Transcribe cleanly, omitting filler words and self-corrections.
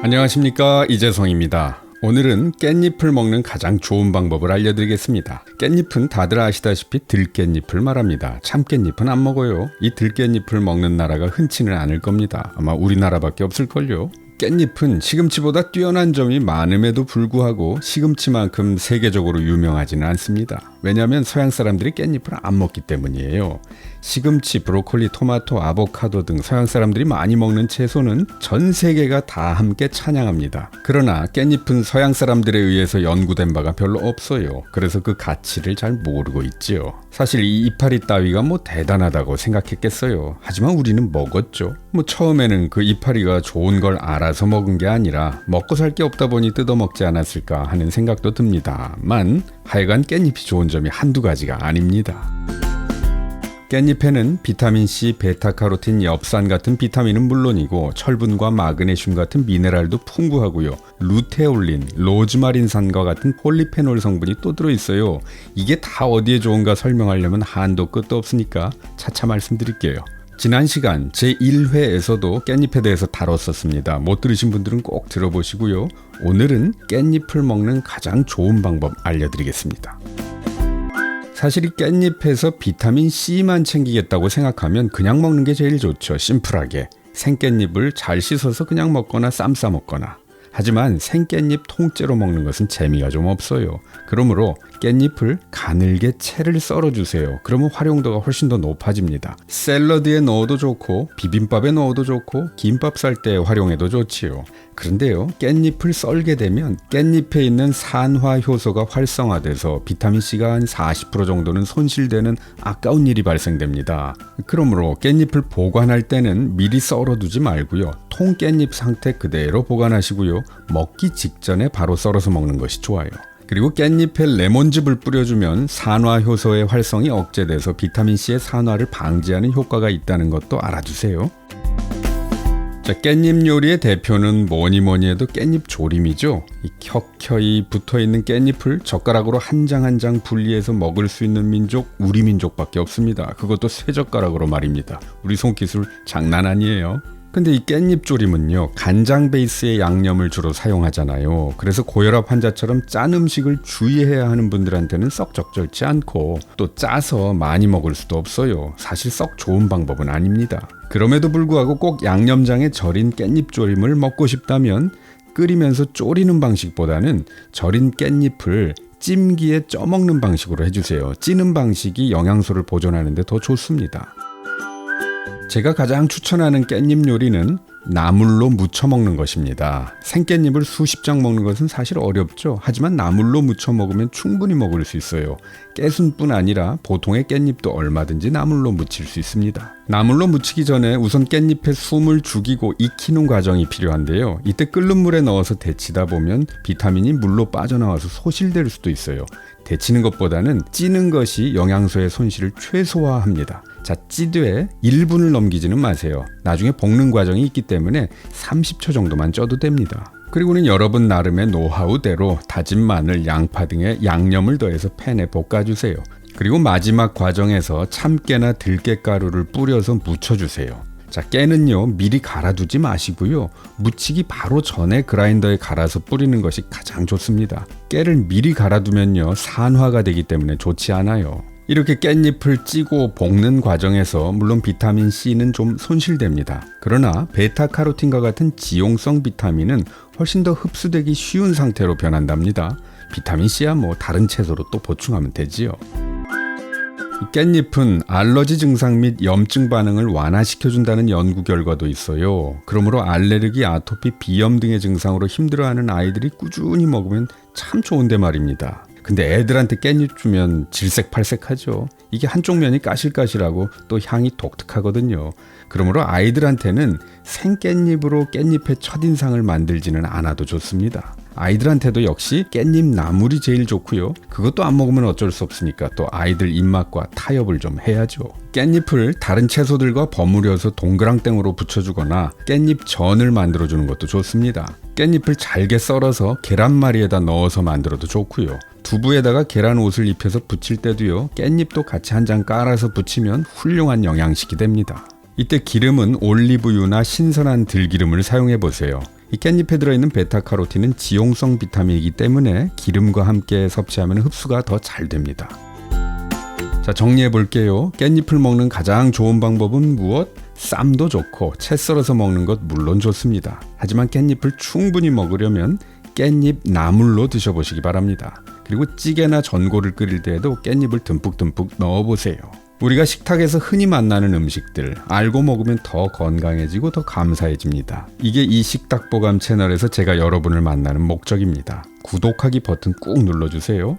안녕하십니까, 이재성입니다. 오늘은 깻잎을 먹는 가장 좋은 방법을 알려드리겠습니다. 깻잎은 다들 아시다시피 들깻잎을 말합니다. 참깻잎은 안 먹어요. 이 들깻잎을 먹는 나라가 흔치는 않을 겁니다. 아마 우리나라밖에 없을걸요. 깻잎은 시금치보다 뛰어난 점이 많음에도 불구하고 시금치만큼 세계적으로 유명하지는 않습니다. 왜냐하면 서양 사람들이 깻잎을 안 먹기 때문이에요. 시금치, 브로콜리, 토마토, 아보카도 등 서양 사람들이 많이 먹는 채소는 전 세계가 다 함께 찬양합니다. 그러나 깻잎은 서양 사람들에 의해서 연구된 바가 별로 없어요. 그래서 그 가치를 잘 모르고 있지요. 사실 이 이파리 따위가 뭐 대단하다고 생각했겠어요. 하지만 우리는 먹었죠. 처음에는 그 이파리가 좋은 걸 알아서 먹은 게 아니라 먹고 살 게 없다 보니 뜯어먹지 않았을까 하는 생각도 듭니다만 하여간 깻잎이 좋은 점이 한두 가지가 아닙니다. 깻잎에는 비타민C, 베타카로틴, 엽산 같은 비타민은 물론이고 철분과 마그네슘 같은 미네랄도 풍부하고요. 루테올린, 로즈마린산과 같은 폴리페놀 성분이 또 들어있어요. 이게 다 어디에 좋은가 설명하려면 한도 끝도 없으니까 차차 말씀드릴게요. 지난 시간 제1회에서도 깻잎에 대해서 다뤘었습니다. 못 들으신 분들은 꼭 들어보시고요. 오늘은 깻잎을 먹는 가장 좋은 방법 알려드리겠습니다. 사실 이 깻잎에서 비타민C만 챙기겠다고 생각하면 그냥 먹는 게 제일 좋죠. 심플하게. 생깻잎을 잘 씻어서 그냥 먹거나 쌈 싸 먹거나. 하지만 생깻잎 통째로 먹는 것은 재미가 좀 없어요. 그러므로 깻잎을 가늘게 채를 썰어주세요. 그러면 활용도가 훨씬 더 높아집니다. 샐러드에 넣어도 좋고 비빔밥에 넣어도 좋고 김밥 쌀 때 활용해도 좋지요. 그런데요, 깻잎을 썰게 되면 깻잎에 있는 산화 효소가 활성화돼서 비타민C가 한 40% 정도는 손실되는 아까운 일이 발생됩니다. 그러므로 깻잎을 보관할 때는 미리 썰어두지 말고요. 통깻잎 상태 그대로 보관하시고요. 먹기 직전에 바로 썰어서 먹는 것이 좋아요. 그리고 깻잎에 레몬즙을 뿌려주면 산화효소의 활성이 억제돼서 비타민C의 산화를 방지하는 효과가 있다는 것도 알아두세요. 자, 깻잎 요리의 대표는 뭐니 해도 깻잎 조림이죠. 이 켜켜이 붙어있는 깻잎을 젓가락으로 한 장 한 장 분리해서 먹을 수 있는 민족, 우리 민족밖에 없습니다. 그것도 쇠젓가락으로 말입니다. 우리 손기술 장난 아니에요. 근데 이 깻잎 조림은요, 간장 베이스의 양념을 주로 사용하잖아요. 그래서 고혈압 환자처럼 짠 음식을 주의해야 하는 분들한테는 썩 적절치 않고 또 짜서 많이 먹을 수도 없어요. 사실 썩 좋은 방법은 아닙니다. 그럼에도 불구하고 꼭 양념장에 절인 깻잎 조림을 먹고 싶다면 끓이면서 졸이는 방식보다는 절인 깻잎을 찜기에 쪄먹는 방식으로 해주세요. 찌는 방식이 영양소를 보존하는 데 더 좋습니다. 제가 가장 추천하는 깻잎 요리는 나물로 무쳐 먹는 것입니다. 생깻잎을 수십 장 먹는 것은 사실 어렵죠. 하지만 나물로 무쳐 먹으면 충분히 먹을 수 있어요. 깨순뿐 아니라 보통의 깻잎도 얼마든지 나물로 무칠 수 있습니다. 나물로 무치기 전에 우선 깻잎에 숨을 죽이고 익히는 과정이 필요한데요. 이때 끓는 물에 넣어서 데치다 보면 비타민이 물로 빠져나와서 소실될 수도 있어요. 데치는 것보다는 찌는 것이 영양소의 손실을 최소화합니다. 자, 찌되 1분을 넘기지는 마세요. 나중에 볶는 과정이 있기 때문에 30초 정도만 쪄도 됩니다. 그리고는 여러분 나름의 노하우대로 다진 마늘, 양파 등의 양념을 더해서 팬에 볶아주세요. 그리고 마지막 과정에서 참깨나 들깨가루를 뿌려서 무쳐주세요. 자, 깨는요, 미리 갈아두지 마시고요. 무치기 바로 전에 그라인더에 갈아서 뿌리는 것이 가장 좋습니다. 깨를 미리 갈아두면요, 산화가 되기 때문에 좋지 않아요. 이렇게 깻잎을 찌고 볶는 과정에서 물론 비타민C는 좀 손실됩니다. 그러나 베타카로틴과 같은 지용성 비타민은 훨씬 더 흡수되기 쉬운 상태로 변한답니다. 비타민C야 뭐 다른 채소로 또 보충하면 되지요. 깻잎은 알러지 증상 및 염증 반응을 완화시켜준다는 연구 결과도 있어요. 그러므로 알레르기, 아토피, 비염 등의 증상으로 힘들어하는 아이들이 꾸준히 먹으면 참 좋은데 말입니다. 근데 애들한테 깻잎 주면 질색팔색하죠. 이게 한쪽 면이 까실까실하고 또 향이 독특하거든요. 그러므로 아이들한테는 생깻잎으로 깻잎의 첫인상을 만들지는 않아도 좋습니다. 아이들한테도 역시 깻잎 나물이 제일 좋고요. 그것도 안 먹으면 어쩔 수 없으니까 또 아이들 입맛과 타협을 좀 해야죠. 깻잎을 다른 채소들과 버무려서 동그랑땡으로 부쳐주거나 깻잎 전을 만들어주는 것도 좋습니다. 깻잎을 잘게 썰어서 계란말이에다 넣어서 만들어도 좋고요. 두부에다가 계란 옷을 입혀서 부칠 때도요, 깻잎도 같이 한 장 깔아서 부치면 훌륭한 영양식이 됩니다. 이때 기름은 올리브유나 신선한 들기름을 사용해 보세요. 이 깻잎에 들어있는 베타카로틴은 지용성 비타민이기 때문에 기름과 함께 섭취하면 흡수가 더 잘 됩니다. 자, 정리해 볼게요. 깻잎을 먹는 가장 좋은 방법은 무엇? 쌈도 좋고 채 썰어서 먹는 것 물론 좋습니다. 하지만 깻잎을 충분히 먹으려면 깻잎 나물로 드셔보시기 바랍니다. 그리고 찌개나 전골을 끓일 때에도 깻잎을 듬뿍듬뿍 넣어보세요. 우리가 식탁에서 흔히 만나는 음식들 알고 먹으면 더 건강해지고 더 감사해집니다. 이게 이 식탁보감 채널에서 제가 여러분을 만나는 목적입니다. 구독하기 버튼 꾹 눌러주세요.